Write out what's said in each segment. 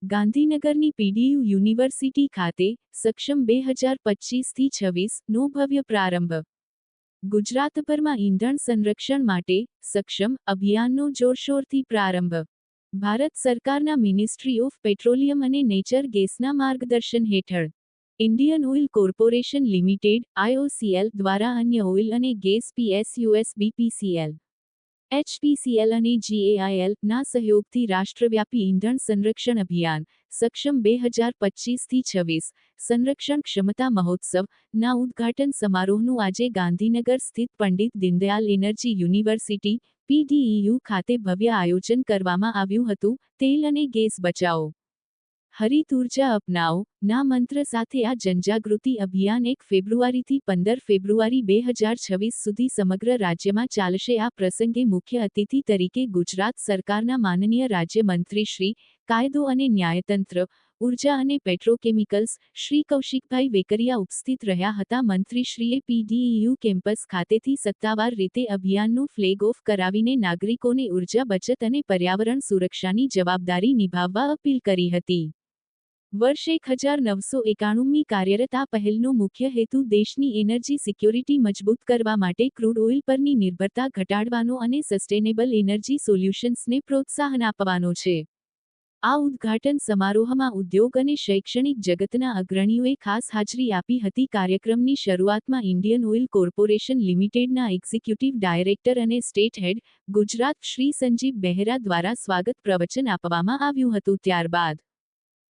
ગાંધીનગરની PDU university ખાતે સક્ષમ 2025-26 નો ભવ્ય પ્રારંભ. ગુજરાતભરમાં ઈંધણ સંરક્ષણ માટે સક્ષમ અભિયાનનો જોરશોરથી પ્રારંભ. ભારત સરકારના મિનિસ્ટ્રી ઓફ પેટ્રોલિયમ અને નેચર ગેસના માર્ગદર્શન હેઠળ Indian oil corporation limited (IOCL) દ્વારા અન્ય ઓઇલ અને ગેસ PSUs, BPCL, HPCL અને GAIL ના સહયોગથી રાષ્ટ્રવ્યાપી ઈંધણ સંરક્ષણ અભિયાન સક્ષમ 2025-26 સંરક્ષણ ક્ષમતા મહોત્સવ ના ઉદ્ઘાટન સમારોહનું આજે ગાંધીનગર સ્થિત Pandit Deendayal energy university PDEU ખાતે ભવ્ય આયોજન કરવામાં આવ્યું હતું. તેલ અને ગેસ બચાવો, હરિત ઉર્જા અપનાવો ના મંત્ર સાથે આ જનજાગૃતિ અભિયાન 1 ફેબ્રુઆરીથી 15 ફેબ્રુઆરી 2026 સુધી સમગ્ર રાજ્યમાં ચાલશે. આ પ્રસંગે મુખ્ય અતિથિ તરીકે ગુજરાત સરકારના માનનીય રાજ્યમંત્રી શ્રી કાયદો અને ન્યાયતંત્ર, ઉર્જા અને પેટ્રોકેમિકલ્સ શ્રી કૌશિકભાઈ વેકરિયા ઉપસ્થિત રહ્યા હતા. મંત્રીશ્રીએ PDEU કેમ્પસ ખાતેથી સત્તાવાર રીતે અભિયાનનું ફ્લેગ ઓફ કરાવીને નાગરિકોને ઉર્જા બચત અને પર્યાવરણ સુરક્ષાની જવાબદારી નિભાવવા અપીલ કરી હતી. વર્ષ 1991મી કાર્યરત આ પહેલનો મુખ્ય હેતુ દેશની એનર્જી સિક્યોરિટી મજબૂત કરવા માટે ક્રૂડ ઓઇલ પરની નિર્ભરતા ઘટાડવાનો અને સસ્ટેનેબલ એનર્જી સોલ્યુશન્સને પ્રોત્સાહન આપવાનો છે. આ ઉદ્ઘાટન સમારોહમાં ઉદ્યોગ અને શૈક્ષણિક જગતના અગ્રણીઓએ ખાસ હાજરી આપી હતી. કાર્યક્રમની શરૂઆતમાં ઇન્ડિયન ઓઇલ કોર્પોરેશન લિમિટેડના એક્ઝિક્યુટિવ ડાયરેક્ટર અને સ્ટેટ હેડ, ગુજરાત શ્રી સંજીવ બહેરા દ્વારા સ્વાગત પ્રવચન આપવામાં આવ્યું હતું. ત્યારબાદ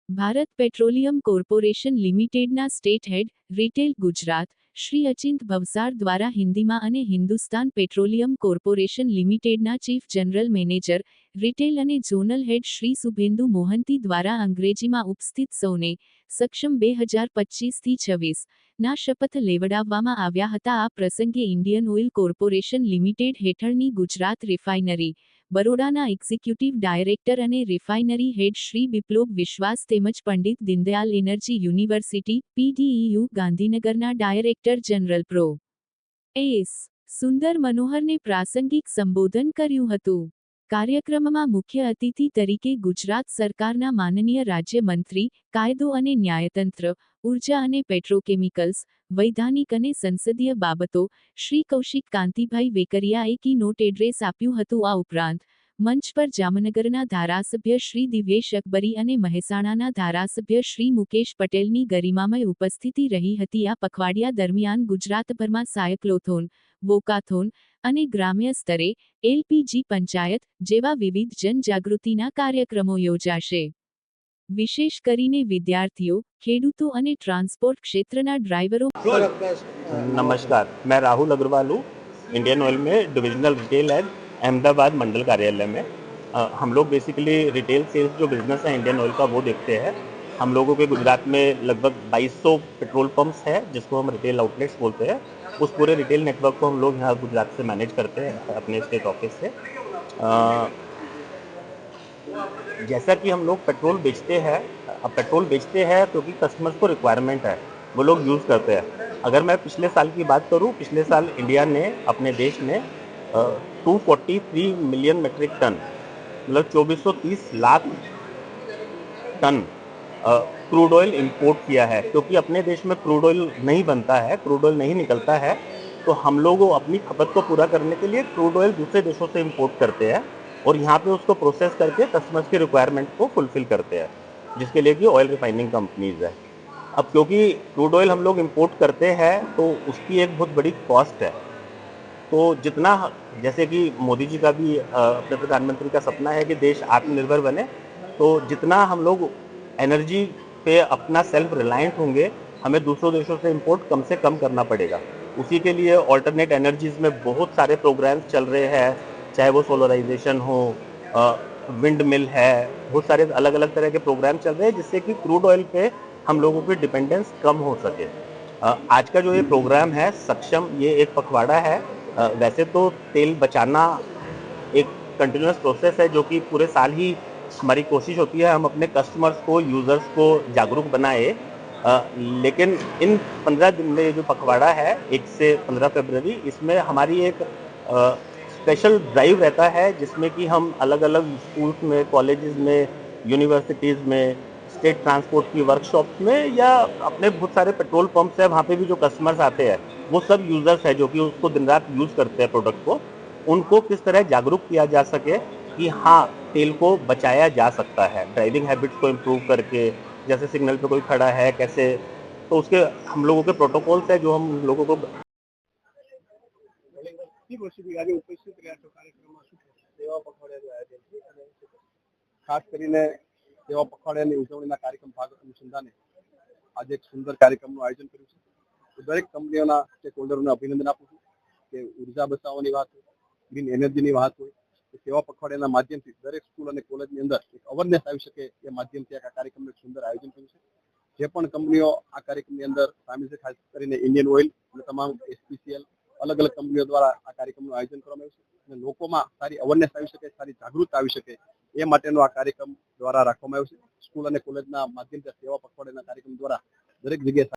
ભારત પેટ્રોલિયમ કોર્પોરેશન લિમિટેડના સ્ટેટ હેડ, રિટેલ ગુજરાત શ્રી અચિંત ભવસાર દ્વારા હિન્દીમાં અને હિન્દુસ્તાન પેટ્રોલિયમ કોર્પોરેશન લિમિટેડના ચીફ જનરલ મેનેજર, રિટેલ અને ઝોનલ હેડ શ્રી શુભેન્દુ મોહંતી દ્વારા અંગ્રેજીમાં ઉપસ્થિત સૌને સક્ષમ 2025-26 ના શપથ લેવડાવવામાં આવ્યા હતા. આ પ્રસંગે ઇન્ડિયન ઓઇલ કોર્પોરેશન લિમિટેડ હેઠળની ગુજરાત રિફાઇનરી, બરોડાના એક્ઝિક્યુટિવ ડાયરેક્ટર અને રિફાઇનરી હેડ શ્રી બિપ્લોબ વિશ્વાસ તેમજ Pandit Deendayal energy university PDEU ગાંધીનગરના ડાયરેક્ટર જનરલ પ્રો. એસ. સુંદર મનોહરને પ્રાસંગિક સંબોધન કર્યું હતું. કાર્યક્રમમાં મુખ્ય અતિથિ તરીકે ગુજરાત સરકારના માનનીય રાજ્યમંત્રી, કાયદો અને ન્યાયતંત્ર, ઉર્જા અને પેટ્રોકેમિકલ્સ, વૈધાનિક અને સંસદીય બાબતો શ્રી કૌશિક કાંતિભાઈ વેકરિયાએ કી નોટ એડ્રેસ આપ્યું હતું. આ ઉપરાંત મંચ પર જામનગરના ધારાસભ્ય શ્રી દિવ્યેશ અકબરી અને મહેસાણાના ધારાસભ્ય શ્રી મુકેશ પટેલની ગરિમામય ઉપસ્થિતિ રહી હતી. આ પખવાડિયા દરમિયાન ગુજરાતભરમાં સાયક્લોથોન, વોકાથોન અને ગ્રામ્ય સ્તરે LPG પંચાયત જેવા વિવિધ જનજાગૃતિના કાર્યક્રમો યોજાશે. વિશેષ કરીને વિદ્યાર્થીઓ, ખેડૂતો અને ટ્રાન્સપોર્ટ ક્ષેત્રના ડ્રાઈવરો. नमस्कार, मैं राहुल अग्रवाल हूँ, इंडियन ऑयल में डिविजनल रिटेल हेड, अहमदाबाद मंडल कार्यालय में। हम लोग बेसिकली रिटेल सेल्स जो बिजनेस है इंडियन ऑयल का वो देखते हैं। हम लोगों के गुजरात में लगभग 2200 पेट्रोल पंप्स है जिसको हम रिटेल आउटलेट्स बोलते हैं। उस पूरे रिटेल नेटवर्क को हम लोग यहाँ गुजरात से मैनेज करते हैं अपने स्टेट ऑफिस से। जैसा कि हम लोग पेट्रोल बेचते हैं, अब पेट्रोल बेचते हैं क्योंकि कस्टमर्स को रिक्वायरमेंट है, वो लोग यूज़ करते हैं। अगर मैं पिछले साल की बात करूं, पिछले साल इंडिया ने, अपने देश ने 243 मिलियन मेट्रिक टन, मतलब 2430 lakh ton crude oil import किया है। क्योंकि अपने देश में क्रूड ऑयल नहीं बनता है, क्रूड ऑयल नहीं निकलता है, तो हम लोग अपनी खपत को पूरा करने के लिए क्रूड ऑयल दूसरे देशों से इंपोर्ट करते हैं और यहाँ पे उसको प्रोसेस करके कस्टमर्स की रिक्वायरमेंट को फुलफिल करते हैं, जिसके लिए कि ऑयल रिफाइनिंग कंपनीज है। अब क्योंकि क्रूड ऑयल हम लोग इंपोर्ट करते हैं तो उसकी एक बहुत बड़ी कॉस्ट है। तो जितना, जैसे कि मोदी जी का भी अपने प्रधानमंत्री का सपना है कि देश आत्मनिर्भर बने, तो जितना हम लोग एनर्जी पे अपना सेल्फ रिलायंट होंगे, हमें दूसरों देशों से इंपोर्ट कम से कम करना पड़ेगा। उसी के लिए ऑल्टरनेट एनर्जीज में बहुत सारे प्रोग्राम्स चल रहे हैं, चाहे वो सोलराइजेशन हो, विंड मिल है, बहुत सारे अलग अलग तरह के प्रोग्राम चल रहे हैं जिससे कि क्रूड ऑयल पे हम लोगों की डिपेंडेंस कम हो सके। आज का जो ये प्रोग्राम है सक्षम, ये एक पखवाड़ा है। वैसे तो तेल बचाना एक कंटिन्यूस प्रोसेस है जो कि पूरे साल ही हमारी कोशिश होती है हम अपने कस्टमर्स को, यूज़र्स को जागरूक बनाए। लेकिन इन 15 दिन में ये जो पखवाड़ा है 1 से 15 फरवरी, इसमें हमारी एक स्पेशल ड्राइव रहता है जिसमें कि हम अलग अलग स्कूल्स में, कॉलेजेस में, यूनिवर्सिटीज़ में, स्टेट ट्रांसपोर्ट की वर्कशॉप्स में, या अपने बहुत सारे पेट्रोल पंप्स है, वहाँ पे भी जो कस्टमर्स आते हैं वो सब यूजर्स है जो कि उसको दिन रात यूज करते हैं प्रोडक्ट को, उनको किस तरह जागरूक किया जा सके कि हाँ, तेल को बचाया जा सकता है ड्राइविंग हैबिट्स को इम्प्रूव करके। जैसे सिग्नल पे कोई खड़ा है कैसे, तो उसके हम लोगों के प्रोटोकॉल्स है जो हम लोगों को આજે ઉપસ્થિત રહ્યા છો કાર્યક્રમમાં શું કહેશો? સેવા પખવાડિયાનું આયોજન છે અને ખાસ કરીને સેવા પખવાડિયાની ઉજવણીના કાર્યક્રમ ભાગ અનુસંધાને આજે એક સુંદર કાર્યક્રમનું આયોજન કર્યું છે. દરેક કંપનીઓના સ્ટેક હોલ્ડરોને અભિનંદન આપું છું કે ઉર્જા બચાવવાની વાત હોય, ગ્રીન એનર્જીની વાત હોય, કે સેવા પખવાડિયાના માધ્યમથી દરેક સ્કૂલ અને કોલેજની અંદર એક અવેરનેસ આવી શકે એ માધ્યમથી આ કાર્યક્રમનું એક સુંદર આયોજન કર્યું છે. જે પણ કંપનીઓ આ કાર્યક્રમની અંદર સામેલ છે, ખાસ કરીને ઇન્ડિયન ઓઇલ અને તમામ એસપીસીએલ અલગ અલગ કંપનીઓ દ્વારા આ કાર્યક્રમનું આયોજન કરવામાં આવ્યું છે અને લોકોમાં સારી અવેરનેસ આવી શકે, સારી જાગૃતતા આવી શકે એ માટેનો આ કાર્યક્રમ દ્વારા રાખવામાં આવ્યો છે. સ્કૂલ અને કોલેજના માધ્યમથી સેવા પખવાડિયાના કાર્યક્રમ દ્વારા દરેક જગ્યાએ